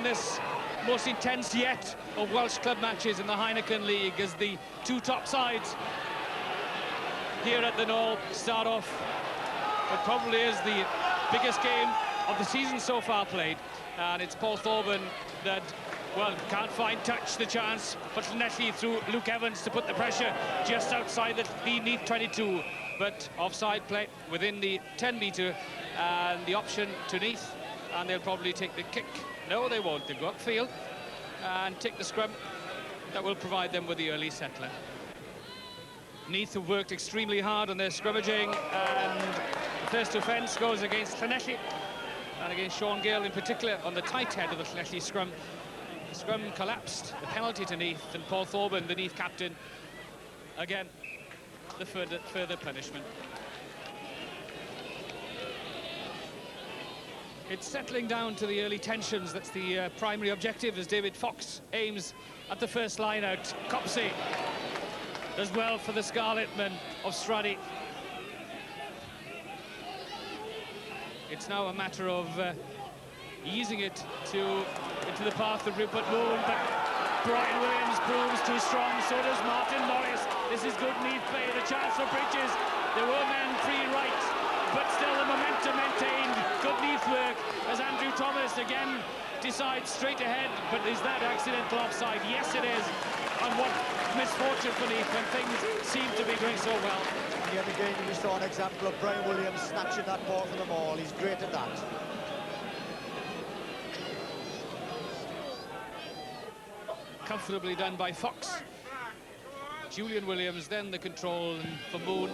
this most intense yet of Welsh club matches in the Heineken League, as the two top sides here at the Knoll start off what probably is the biggest game of the season so far played, and it's Paul Thorburn that, well, can't find touch, the chance, but Llanelli through Luke Evans to put the pressure just outside the Neath 22, but offside play within the 10-metre, and the option to Neath, and they'll probably take the kick. No, they won't. They'll go upfield and take the scrum that will provide them with the early settler. Neath have worked extremely hard on their scrummaging, and the first offence goes against Llanelli, and against Sean Gale in particular on the tight head of the Llanelli scrum. The scrum collapsed, the penalty to Neath, and Paul Thorburn, the Neath captain, again, the further punishment. It's settling down to the early tensions. That's the primary objective as David Fox aims at the first line out. Copsey does well for the Scarlet men of Stradey. It's now a matter of easing it into the path of Rupert Moon, but Brian Williams proves too strong, so does Martin Morris. This is good Neath play, the chance for Bridges. There were men free right, but still the momentum maintained. Good Neath work as Andrew Thomas again decides straight ahead, but is that accidental offside? Yes, it is. And what misfortune for Neath when things seem to be going so well. And yet again, we saw an example of Brian Williams snatching that ball from the maul. He's great at that. Comfortably done by Fox. Julian Williams then the control for Moon,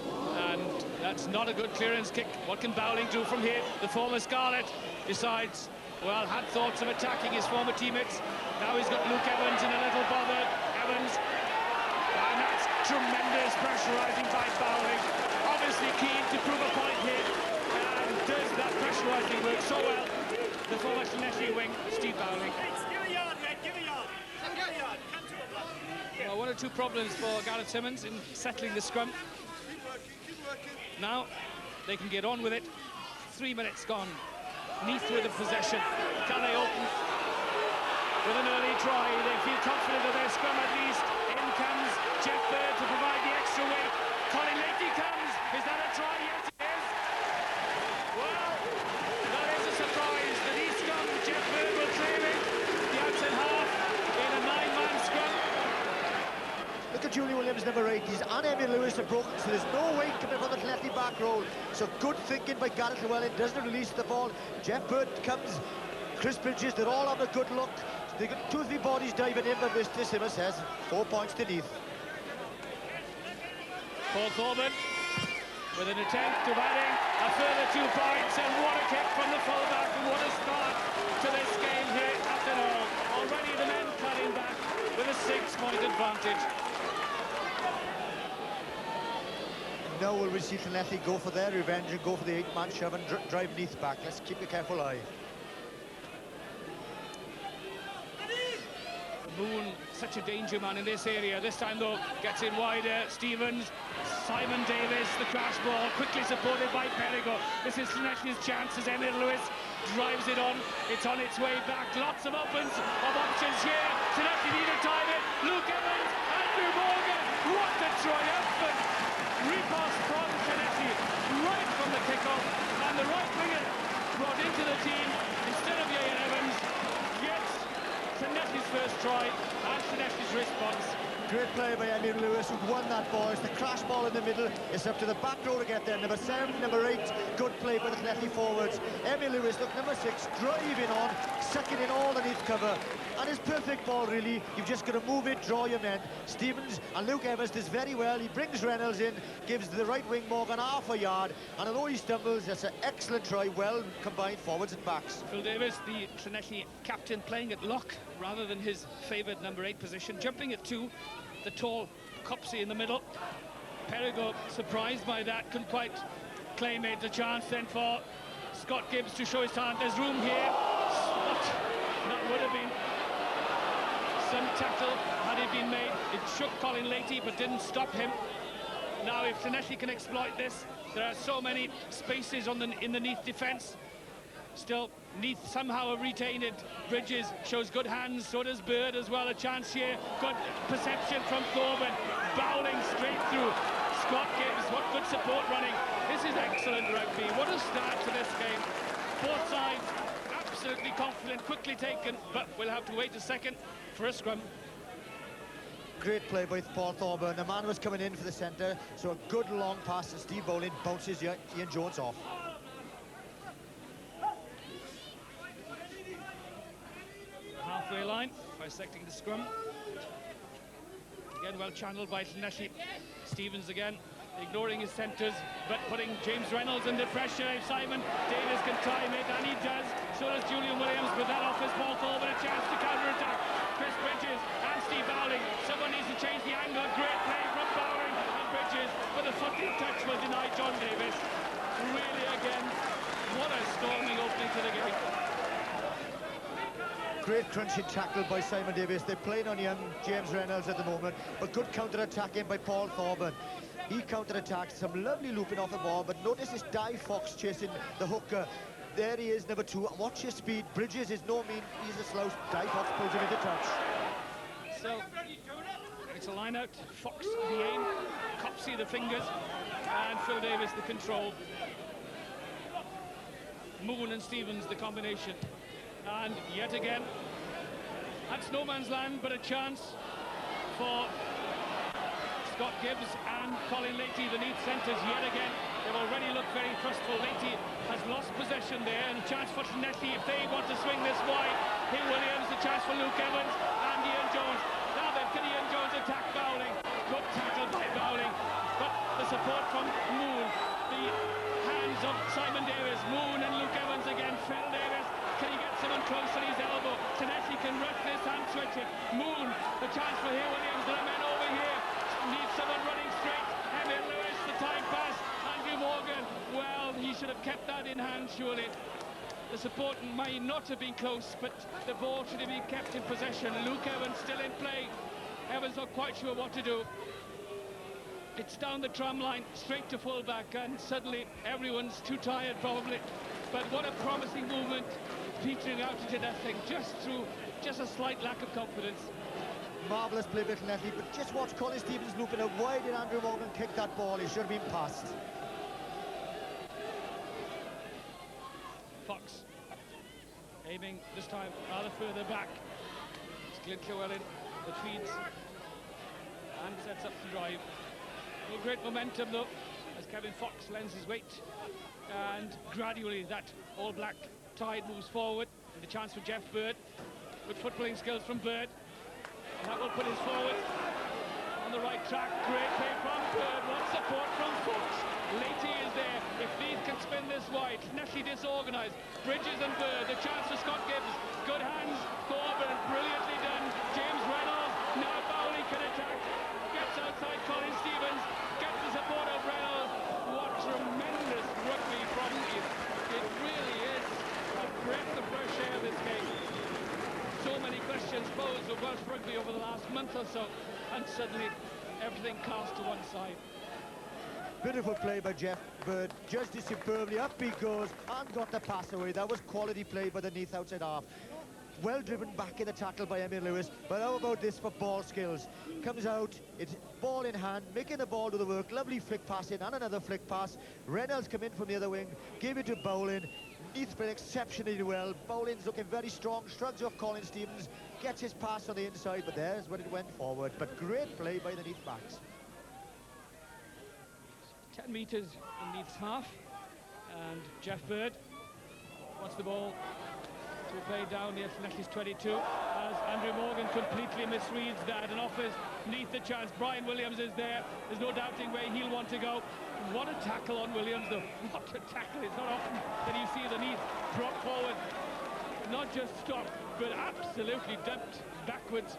and that's not a good clearance kick. What can Bowling do from here? The former Scarlet decides, well, had thoughts of attacking his former teammates. Now he's got Luke Evans in a little bother. Evans, and that's tremendous pressurising by Bowling. Obviously keen to prove a point here, and does that pressurising work so well. The former Llanelli wing, Steve Bowling. Well, one or two problems for Gareth Simmons in settling the scrum. Now they can get on with it. 3 minutes gone. Neath with the possession. Can they open with an early try? They feel confident of their scrum at least. In comes Jeff Bird to provide the extra weight. Colin Leahy comes. Is that a try? Yes, it is. Well, that is a surprise. The Neath scrum, Jeff Bird will claim it. The outside half in a 9-man scrum. Look at Julian Williams, number 8. He's and Emil Lewis are broken, so there's no weight coming from the Llanelli back row. So good thinking by Gareth Llewellyn, doesn't release the ball. Jeff Bird comes, Chris Bridges, they're all having a good look. They got 2 or 3 bodies diving in, but Mr. Simmer says 4 points to Neath. Paul Thorburn with an attempt of adding a further 2 points, and what a kick from the fullback, and what a start to this game here at the Knoll. Already the men cutting back with a 6-point advantage. Now will we see Llanelli go for their revenge and go for the 8-man shove and drive Neath back. Let's keep a careful eye. Moon, such a danger man in this area. This time though, gets in wider. Stevens, Simon Davis, the crash ball, quickly supported by Perigo. This is Llanelli's chance as Emil Lewis drives it on. It's on its way back. Lots of options here. Llanelli need to time it. Luke Evans, Andrew Morgan. What a triumphant repass from Llanelli right from the kickoff, and the right winger brought into the team instead of Ieuan Evans. Yes, Llanelli's first try and Llanelli's response. Great play by Emil Lewis, who won that ball. It's the crash ball in the middle. It's up to the back row to get there. Number 7, number 8, good play by the Llanelli forwards. Emil Lewis, look, number 6, driving on, sucking in all the Neath cover. And it's perfect ball, really. You've just got to move it, draw your men. Stevens and Luke Evans does very well. He brings Reynolds in, gives the right wing Morgan half a yard. And although he stumbles, that's an excellent try. Well combined forwards and backs. Phil Davis, the Llanelli captain, playing at lock rather than his favoured number 8 position. Jumping at 2. The tall Copsey in the middle. Perigo, surprised by that, couldn't quite claim it. The chance then for Scott Gibbs to show his talent. There's room here. That would have been some tackle had it been made. It shook Colin Leahy but didn't stop him. Now if Llanelli can exploit this, there are so many spaces in the Neath defence. Still, Neath somehow retained it. Bridges shows good hands, so does Bird as well. A chance here. Good perception from Thorburn. Bowling straight through. Scott Gibbs, what good support running. This is excellent rugby. What a start to this game. Both sides absolutely confident, quickly taken, but we'll have to wait a second for a scrum. Great play by Paul Thorburn. The man was coming in for the centre, so a good long pass, and Steve Bowling bounces Ian Jones off. Halfway line, bisecting the scrum. Again, well channeled by Llanelli. Stevens again, ignoring his centres, but putting James Reynolds under pressure. If Simon Davis can time it, and he does, so does Julian Williams, but that offers Paul Thorburn a chance to counter-attack. Chris Bridges and Steve Bowling. Someone needs to change the angle. Great play from Bowling and Bridges, but the footing touch will deny John Davis. Really, again, what a storming opening to the game. Great crunching tackle by Simon Davis. They're playing on young James Reynolds at the moment, but good counter-attacking by Paul Thorburn. He counter-attacked, some lovely looping off the ball, but notice this Di Fox chasing the hooker. There he is, number 2. Watch his speed. Bridges is no mean, he's a slouch. Di Fox pulls him into touch. So, it's a line out. Fox the aim, Copsey the fingers, and Phil Davis the control. Moon and Stevens the combination. And yet again, that's no man's land, but a chance for Scott Gibbs and Colin Leahy, the Neath centres, yet again. They've already looked very trustful. Leahy has lost possession there, and a chance for Llanelli if they want to swing this wide. Here Williams, the chance for Luke Evans and Ian Jones. Now then, can Ian Jones attack Bowling? Good tackle by Bowling, but the support from Moon. The hands of Simon Davis. Moon and Luke Evans again. Phil Davis, can he get someone close on his elbow? Llanelli can rush this and switch it. Moon, the chance for here Williams. There are men over here. Needs someone running straight. Emil Lewis, the time pass. Andrew Morgan, well, he should have kept that in hand, surely. The support might not have been close, but the ball should have been kept in possession. Luke Evans still in play. Evans not quite sure what to do. It's down the tram line, straight to full-back, and suddenly everyone's too tired, probably. But what a promising movement, petering out into nothing, just a slight lack of confidence. Marvellous play by Llanelli, but just watch Colin Stevens looping out. Why did Andrew Morgan kick that ball? He should have been passed. Fox aiming this time rather further back. It's Clint Llewellyn that feeds and sets up the drive. No great momentum though, as Kevin Fox lends his weight, and gradually that All Black tide moves forward. And the chance for Jeff Bird. Good footballing skills from Bird. And that will put us forward on the right track. Great play from Bird. What support from Fox. Leahy is there. If Neath can spin this wide, Llanelli disorganised. Bridges and Bird. The chance for Scott Gibbs. Good hands. Thorburn. Brilliantly done. James Reynolds. Now Bowley can attack. Gets outside Colin Stevens. Gets the support of Reynolds. What tremendous rugby from Neath. It really is a breath of fresh air, this game. So many questions posed of Welsh rugby over the last month or so, and suddenly everything cast to one side. Beautiful play by Jeff Bird, judged it superbly. Up he goes and got the pass away. That was quality play by the Neath outside half. Well driven back in the tackle by Emil Lewis, but how about this for ball skills? Comes out, it's ball in hand, making the ball do the work. Lovely flick pass in and another flick pass. Reynolds come in from the other wing, gave it to Bowling. Neath played exceptionally well. Bowling's looking very strong, shrugs off Colin Stevens, gets his pass on the inside, but there's when it went forward. But great play by the Neath backs. 10 metres in Neath's half, and Jeff Bird wants the ball to be played down near Llanelli's 22, as Andrew Morgan completely misreads that and offers Neath the chance. Brian Williams is there. There's no doubting where he'll want to go. What a tackle on Williams, though. What a tackle. It's not often that you see the Neath drop forward. Not just stop, but absolutely dumped backwards.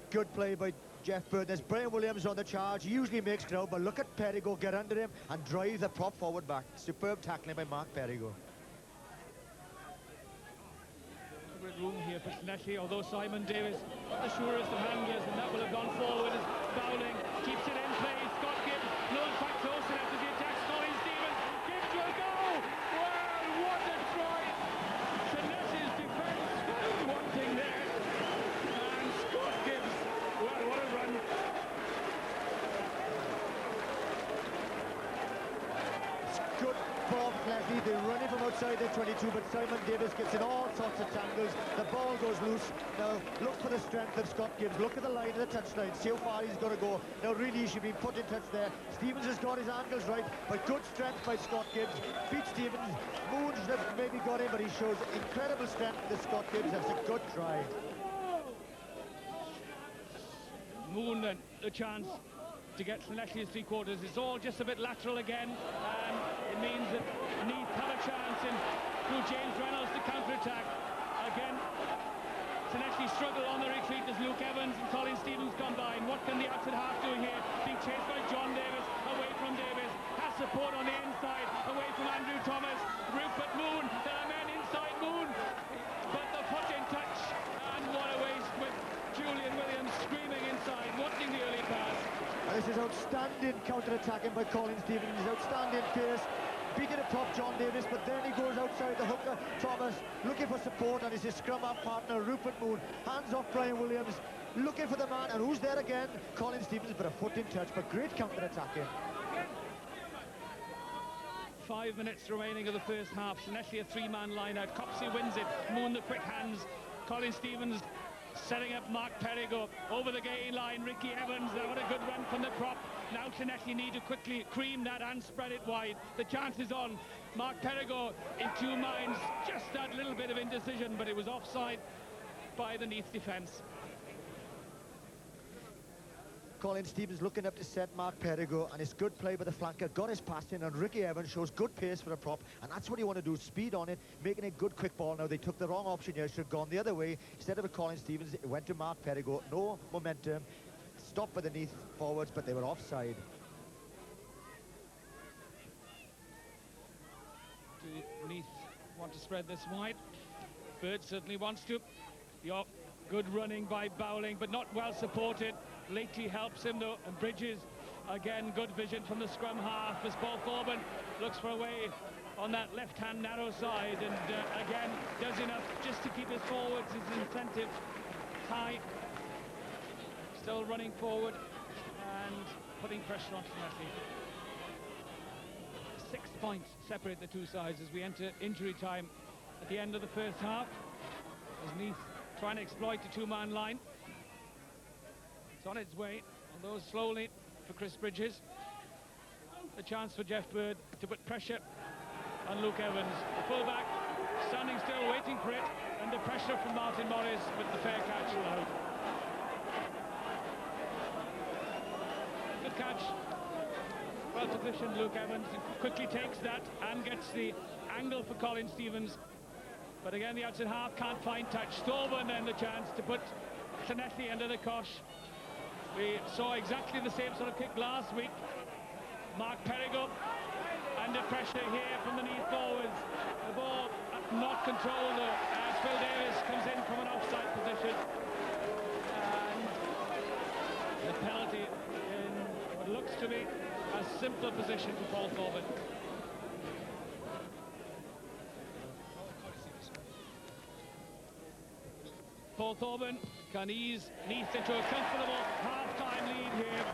Good play by Jeff Bird. There's Brian Williams on the charge. He usually makes ground, but look at Perigo get under him and drive the prop forward back. Superb tackling by Mark Perigo. Great room here for Llanelli, although Simon Davis not the surest of handlers, and that will have gone forward as Bowling keeps it in play. Scott Gibbs, no quite close enough as he attacks Colin Stevens. Gibbs will go! Well, what a inside the 22, but Simon Davis gets in all sorts of tangles. The ball goes loose. Now, look for the strength of Scott Gibbs. Look at the line of the touchline. See how far he's going to go. Now, really, he should be put in touch there. Stevens has got his angles right, but good strength by Scott Gibbs. Beat Stevens. Moon should have maybe got him, but he shows incredible strength to Scott Gibbs. That's a good try. Moon, a chance to get Llanelli's three-quarters. It's all just a bit lateral again, and it means that Neath have a chance in through James Reynolds to counter-attack. Again, Llanelli struggle on the retreat as Luke Evans and Colin Stevens combine. What can the outside half do here? Being chased by John Davis, away from Davis, has support on the inside, away from Andrew Thomas, Rupert Moon, there are men inside Moon, but the foot in touch, and what a waste with Julian Williams screaming inside, wanting the early pass. And this is outstanding counter-attacking by Colin Stevens. Outstanding pace. Beating a top John Davis, but then he goes outside the hooker, Thomas, looking for support, and it's his scrum-half partner, Rupert Moon. Hands off Brian Williams, looking for the man, and who's there again? Colin Stevens, but a foot in touch, but great counter-attacking. 5 minutes remaining of the first half. Llanelli a three-man line-out. Copsey wins it. Moon the quick hands. Colin Stevens setting up Mark Perigo over the gain line. Ricky Evans, what a good run from the prop. Now Llanelli need to quickly cream that and spread it wide. The chance is on. Mark Perigo in two minds. Just that little bit of indecision, but it was offside by the Neath defence. Colin Stevens looking up to set Mark Perigo, and it's good play by the flanker, got his pass in, and Ricky Evans shows good pace for a prop, and that's what you want to do, speed on it, making a good quick ball. Now they took the wrong option here, should have gone the other way. Instead of a Colin Stevens, it went to Mark Perigo, no momentum, stopped by the Neath forwards, but they were offside. Do Neath want to spread this wide? Bird certainly wants to. York, good running by Bowling, but not well supported. Lately helps him though, and Bridges again, good vision from the scrum half as Paul Thorburn looks for a way on that left-hand narrow side, and again does enough just to keep his forwards, his incentive high. Still running forward and putting pressure on Llanelli. 6 points separate the two sides as we enter injury time at the end of the first half, as Neath trying to exploit the two-man line. It's on its way, although slowly for Chris Bridges. A chance for Jeff Bird to put pressure on Luke Evans. The fullback standing still waiting for it, and the pressure from Martin Morris with the fair catch allowed. Good catch. Well positioned Luke Evans. He quickly takes that and gets the angle for Colin Stevens. But again, the outside half can't find touch. Thorburn then the chance to put Llanelli under the cosh. We saw exactly the same sort of kick last week. Mark Perigo under pressure here from the Neath forwards. The ball not controlled as Phil Davis comes in from an offside position. And the penalty in what looks to be a simple position for Paul Thorburn. Paul Thorburn can ease Neath into a comfortable half-time lead here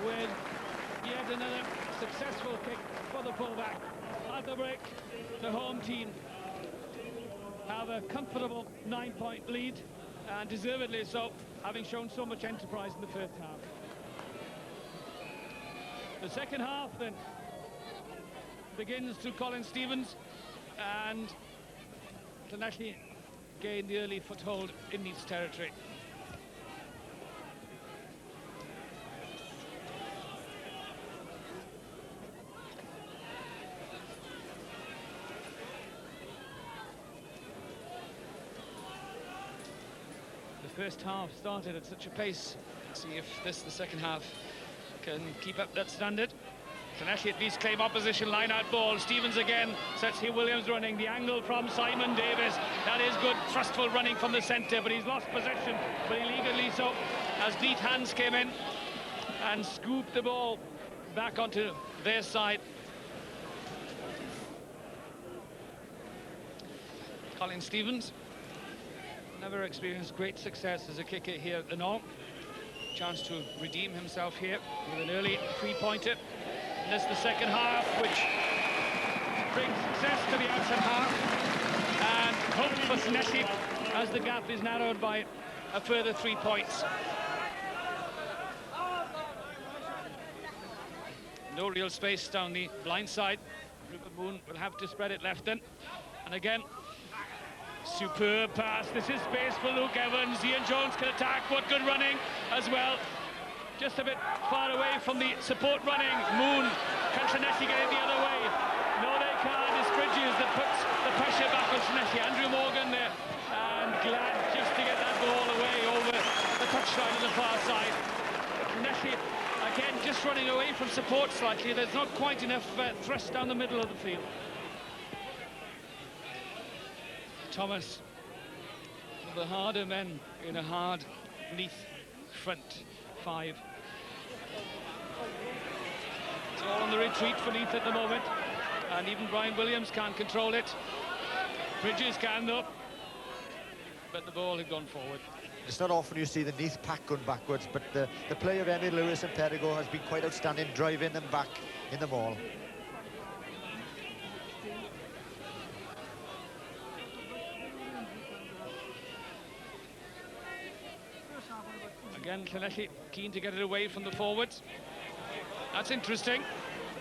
with yet another successful kick for the fullback. At the break, the home team have a comfortable 9-point lead, and deservedly so, having shown so much enterprise in the first half. The second half then begins through Colin Stevens, and Llanelli gain the early foothold in Neath's territory. The first half started at such a pace. See if the second half can keep up that standard. Llanelli at least claim opposition line-out ball. Stevens again sets here Williams running. The angle from Simon Davis. That is good thrustful running from the centre, but he's lost possession, but illegally so, as neat hands came in and scooped the ball back onto their side. Colin Stevens never experienced great success as a kicker here at the Knoll. Chance to redeem himself here with an early three-pointer. And this is the second half, which bring success to the outside half and hope for Senesi as the gap is narrowed by a further 3 points. No real space down the blind side. Rupert Moon will have to spread it left then. And again, superb pass. This is space for Luke Evans. Ian Jones can attack. What good running as well. Just a bit far away from the support running. Moon, can Senesi get it the other way? No, they can't. It's Bridges that puts the pressure back on Senesi. Andrew Morgan there. And glad just to get that ball away over the touchline on the far side. Senesi, again, just running away from support slightly. There's not quite enough thrust down the middle of the field. Thomas, the harder men in a hard Neath front five. It's all on the retreat for Neath at the moment, and even Brian Williams can't control it. Bridges can though, but the ball had gone forward. It's not often you see the Neath pack going backwards, but the play of Emil Lewis and Perigo has been quite outstanding, driving them back in the ball. Again, Senesi keen to get it away from the forwards. That's interesting.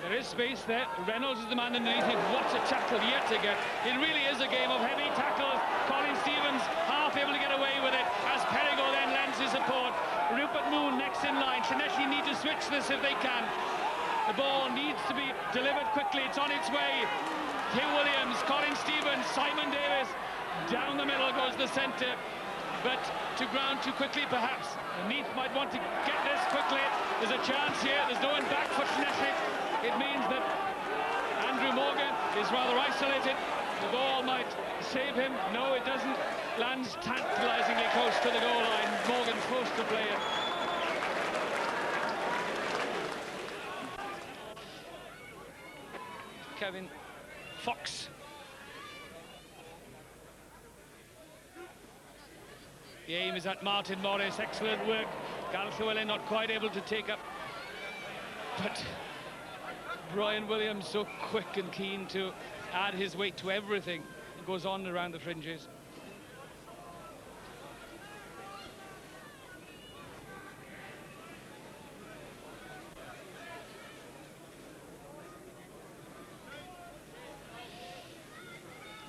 There is space there. Reynolds is the man underneath it. What a tackle yet again. It really is a game of heavy tackles. Colin Stevens half able to get away with it as Perigo then lends his support. Rupert Moon next in line. Senesi need to switch this if they can. The ball needs to be delivered quickly. It's on its way. Hugh Williams, Colin Stevens, Simon Davis. Down the middle goes the centre. But to ground too quickly, perhaps. Neath might want to get this quickly. There's a chance here. There's no one back for Senesi. It means that Andrew Morgan is rather isolated. The ball might save him. No, it doesn't. Lands tantalisingly close to the goal line. Morgan forced to play it. Kevin Fox. The aim is at Martin Morris. Excellent work. Gal Llewellyn not quite able to take up. But Brian Williams so quick and keen to add his weight to everything that goes on around the fringes.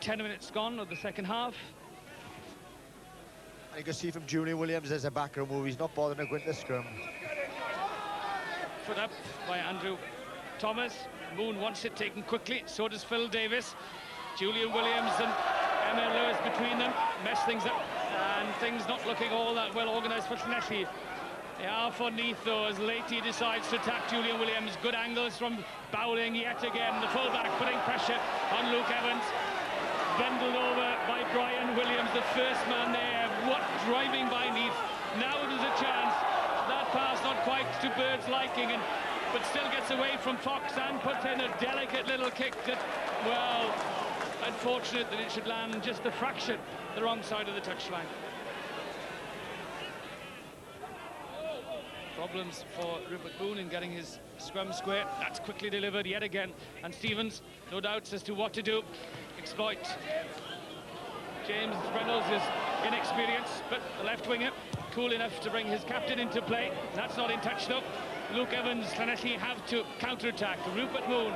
Ten minutes gone of the second half. And you can see from Julian Williams as a backroom move, he's not bothering to go into the scrum. Put up by Andrew Thomas. Moon wants it taken quickly, so does Phil Davis. Julian Williams and Emil Lewis between them mess things up, and things not looking all that well organised for Senesi. They are for Neath though, as Leahy decides to attack Julian Williams. Good angles from Bowling yet again. The fullback putting pressure on Luke Evans. Bundled over by Brian Williams, the first man there. What driving by Neath. Now there's a chance. That pass not quite to Bird's liking, but still gets away from Fox and puts in a delicate little kick that, well, unfortunate that it should land just a fraction the wrong side of the touchline. Problems for Rupert Boone in getting his scrum square. That's quickly delivered yet again, and Stevens, no doubts as to what to do. Exploit. James Reynolds is inexperienced, but the left winger cool enough to bring his captain into play. That's not in touch though. Luke Evans, Senesi have to counter-attack. Rupert Moon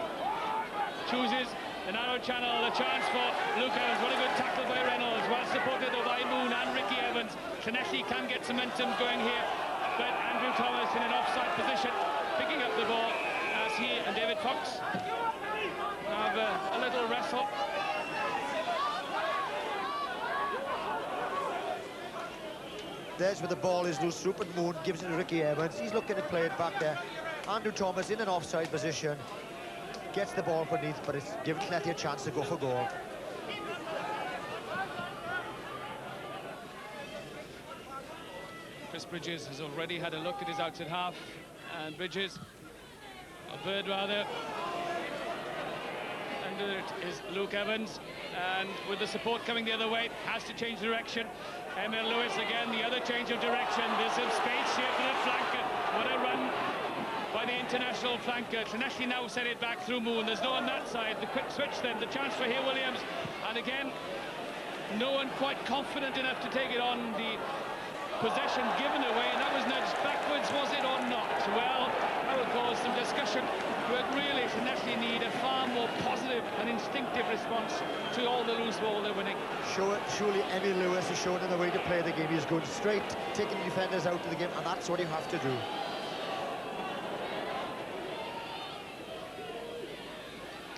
chooses the narrow channel, a chance for Luke Evans. What a good tackle by Reynolds, well supported though by Moon and Ricky Evans. Senesi can get some momentum going here, but Andrew Thomas in an offside position, picking up the ball as he and David Fox have a little wrestle. There's where the ball is loose. Rupert Moon gives it to Ricky Evans. He's looking to play it back there. Andrew Thomas in an offside position. Gets the ball for Neath, but it's giving Cletty a chance to go for goal. Chris Bridges has already had a look at his outside half. And Bridges, a Bird rather. Under it is Luke Evans. And with the support coming the other way, has to change direction. Emil Lewis again, the other change of direction. There's some space here for the flanker. What a run by the international flanker. Llanelli now sent it back through Moon. There's no one on that side. The quick switch then, the chance for Hugh Williams. And again, no one quite confident enough to take it on. The possession given away, and that was nudged backwards, was it or not? Well, that will cause some discussion, but really Llanelli need a far more positive and instinctive response to all the loose ball they're winning. Surely Emil Lewis has shown in the way to play the game. He's going straight, taking the defenders out of the game, and that's what you have to do.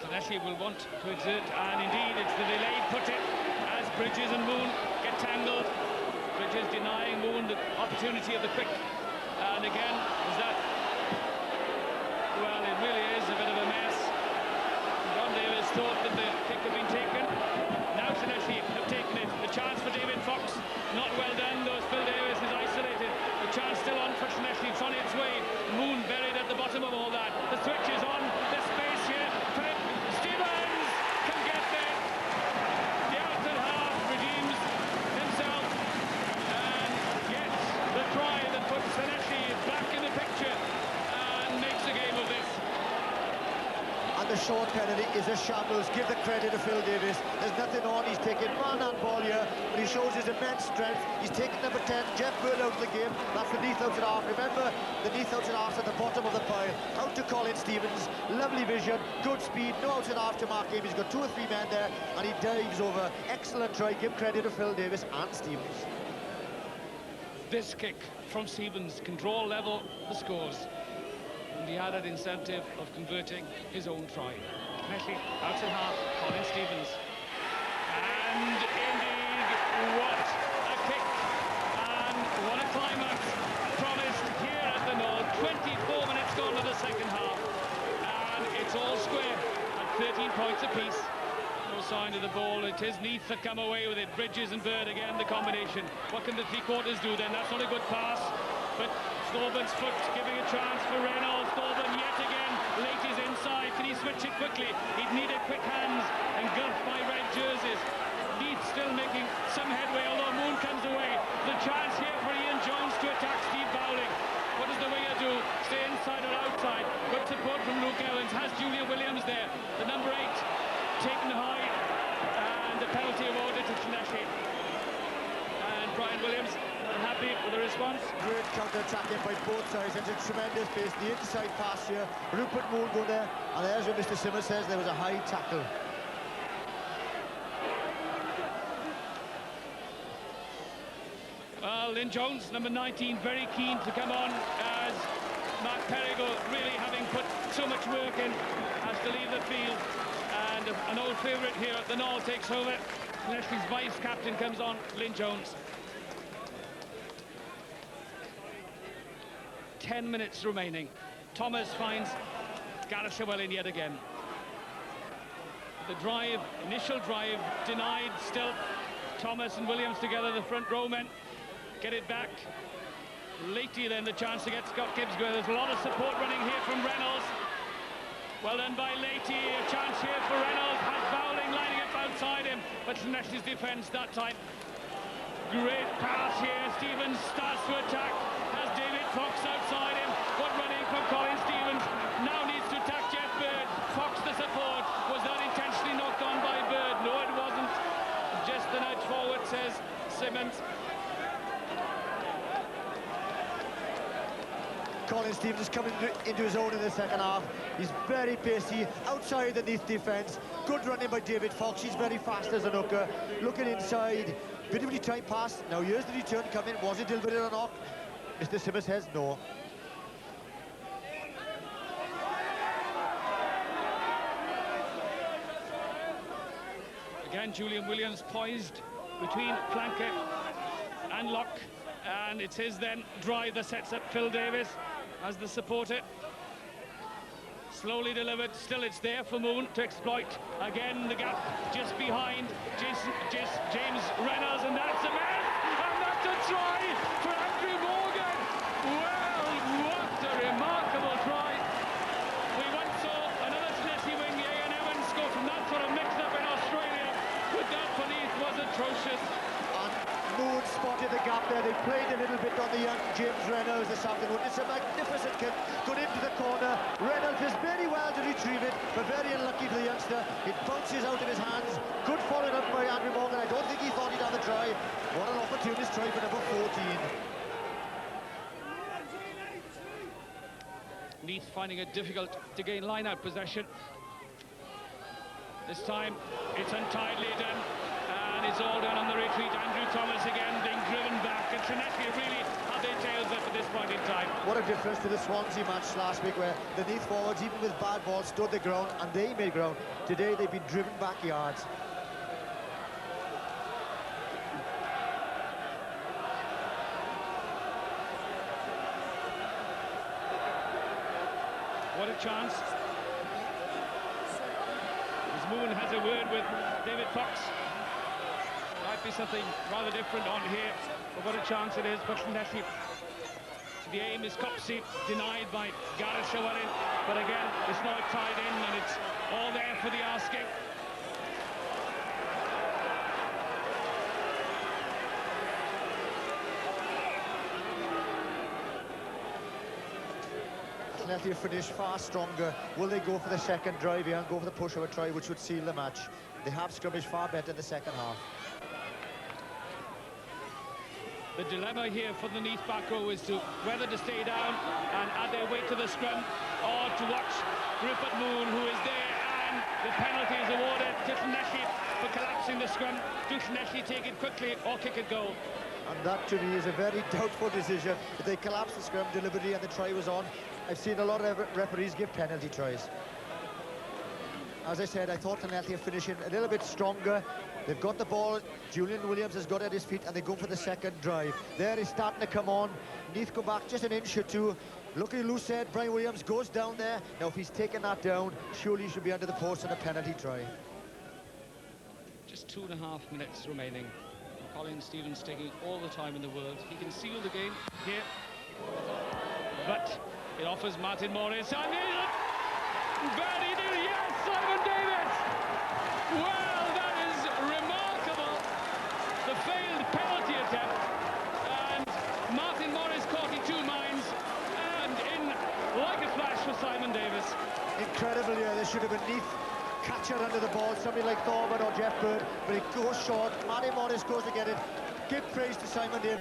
Llanelli will want to exert, and indeed it's the delayed put-it as Bridges and Moon get tangled. Bridges denying Moon the opportunity of the quick, and again, is that, well, it really is a bit of a mess. John Davis thought that the kick had been taken. Now Llanelli have taken it. The chance for David Fox, not well done, though Phil Davis is isolated. The chance still on for Llanelli, it's on its way. Moon buried at the bottom of all that. The switch is on, the space here. Philip Stevens can get there. The outer half redeems himself and gets the try that puts Llanelli back in the picture and makes a game of this. And the short penalty is a shambles. Give the credit to Phil Davis. There's nothing on. He's taking man-on ball here, but he shows his immense strength. He's taken number 10, Jeff Bird, out of the game. That's the Neath outside half. Remember, the Neath outside half at the bottom of the pile. Out to Colin Stevens. Lovely vision, good speed, no outside half to mark him. He's got 2 or 3 men there, and he dives over. Excellent try. Give credit to Phil Davis and Stevens. This kick from Stevens can draw level the scores, and the added incentive of converting his own try. Llanelli outside half, Colin Stevens. And indeed, what a kick and what a climax promised here at the Knoll. 24 minutes gone to the second half, and it's all square at 13 points apiece. No sign of the ball. It is Neath that come away with it. Bridges and Bird again, the combination. What can the three-quarters do then? That's not a good pass, but Thorburn's foot giving a chance for Reynolds. Thorburn yet again, late is inside. Can he switch it quickly? He'd needed quick hands, engulfed by red jerseys. Neath still making some headway, although Moon comes away. The chance here for Ian Jones to attack Steve Bowling. What does the winger do? Stay inside or outside? Good support from Luke Evans. Has Julian Williams there. The number 8 taken high, and the penalty awarded to Llanelli. And Brian Williams not happy with the response. Great counter-attacking by both sides. It's a tremendous pace. The inside pass here. Rupert Moon go there, and there's what Mr. Simmons says. There was a high tackle. Well, Lynn Jones, number 19, very keen to come on as Mark Perigo, really having put so much work in, has to leave the field. And an old favourite here at the Knoll takes over. Llanelli's vice-captain comes on, Lynn Jones. 10 minutes remaining. Thomas finds Gareth Llewellyn yet again. The drive, initial drive, denied still. Thomas and Williams together, the front row men get it back. Leahy then the chance to get Scott Gibbs going. There's a lot of support running here from Reynolds. Well done by Leahy. A chance here for Reynolds. Has Bowling lining up outside him, but Llanelli's defence that time. Great pass here. Stevens starts to attack. Has David Fox outside him. Good running from Colin Stevens. Now needs to attack Jeff Bird. Fox the support. Was that intentionally knocked on by Bird? No, it wasn't. Just the nudge forward, says Simmons. Colin Stevens is coming into his own in the second half. He's very pacey, outside the Neath defence. Good running by David Fox. He's very fast as a hooker. Looking inside. Bit of a time pass. Now here's the return coming. Was it delivered or not? Mr. Simmons says no. Again, Julian Williams poised between flanker and lock. And it's his then drive that sets up Phil Davis as the supporter. Slowly delivered, still it's there for Moon to exploit. Again, the gap just behind James Reynolds, and that's a man! And that's a try for Andrew Morgan! Well, what a remarkable try! We once saw another Llanelli wing, Ian Evans, score from that sort of mix-up in Australia, but that for Neath was atrocious. And Moon spotted the gap there. They played a little bit on the young James Reynolds this afternoon. It's a magnificent kick, going into the corner. Reynolds is very well to retrieve it, but very unlucky for the youngster. It bounces out of his hands. Good following up by Andrew Morgan. I don't think he thought he'd have a try. What an opportunist try for number 14. Neath finding it difficult to gain line-out possession. This time, it's untidily done, and it's all done on the retreat. Andrew Thomas again being driven back, and Llanelli really had their tails up at this point in time. What a difference to the Swansea match last week, where the Neath forwards, even with bad balls, stood their ground, and they made ground. Today, they've been driven back yards. What a chance. As Moon has a word with David Fox. Might be something rather different on here, but what a chance it is. But Llanelli, the aim is Copsey, denied by Gareth Llewellyn, but again, it's not tied in, and it's all there for the asking. Llanelli finish far stronger. Will they go for the second drive here and go for the push-over try, which would seal the match? They have scrummaged far better in the second half. The dilemma here for the Neath back row is to whether to stay down and add their weight to the scrum, or to watch Rupert Moon, who is there, and the penalty is awarded to Llanelli for collapsing the scrum. Do Llanelli take it quickly or kick it goal? And that, to me, is a very doubtful decision. If they collapse the scrum deliberately and the try was on, I've seen a lot of referees give penalty tries. As I said, I thought Llanelli are finishing a little bit stronger. They've got the ball. Julian Williams has got it at his feet, and they go for the second drive. There he's starting to come on. Neath go back just an inch or two. Looking loose head, Brian Williams goes down there. Now, if he's taken that down, surely he should be under the post on a penalty try. Just 2.5 minutes remaining. Colin Stevens taking all the time in the world. He can seal the game here, but it offers Martin Morris, and very new, yes, Simon Davis! Well, that is remarkable. The failed penalty attempt, and Martin Morris caught in two minds, and in like a flash for Simon Davis. Incredible, yeah. There should have been Neath catcher under the ball, somebody like Thorburn or Jeff Bird, but it goes short. Martin Morris goes to get it. Give praise to Simon Davis.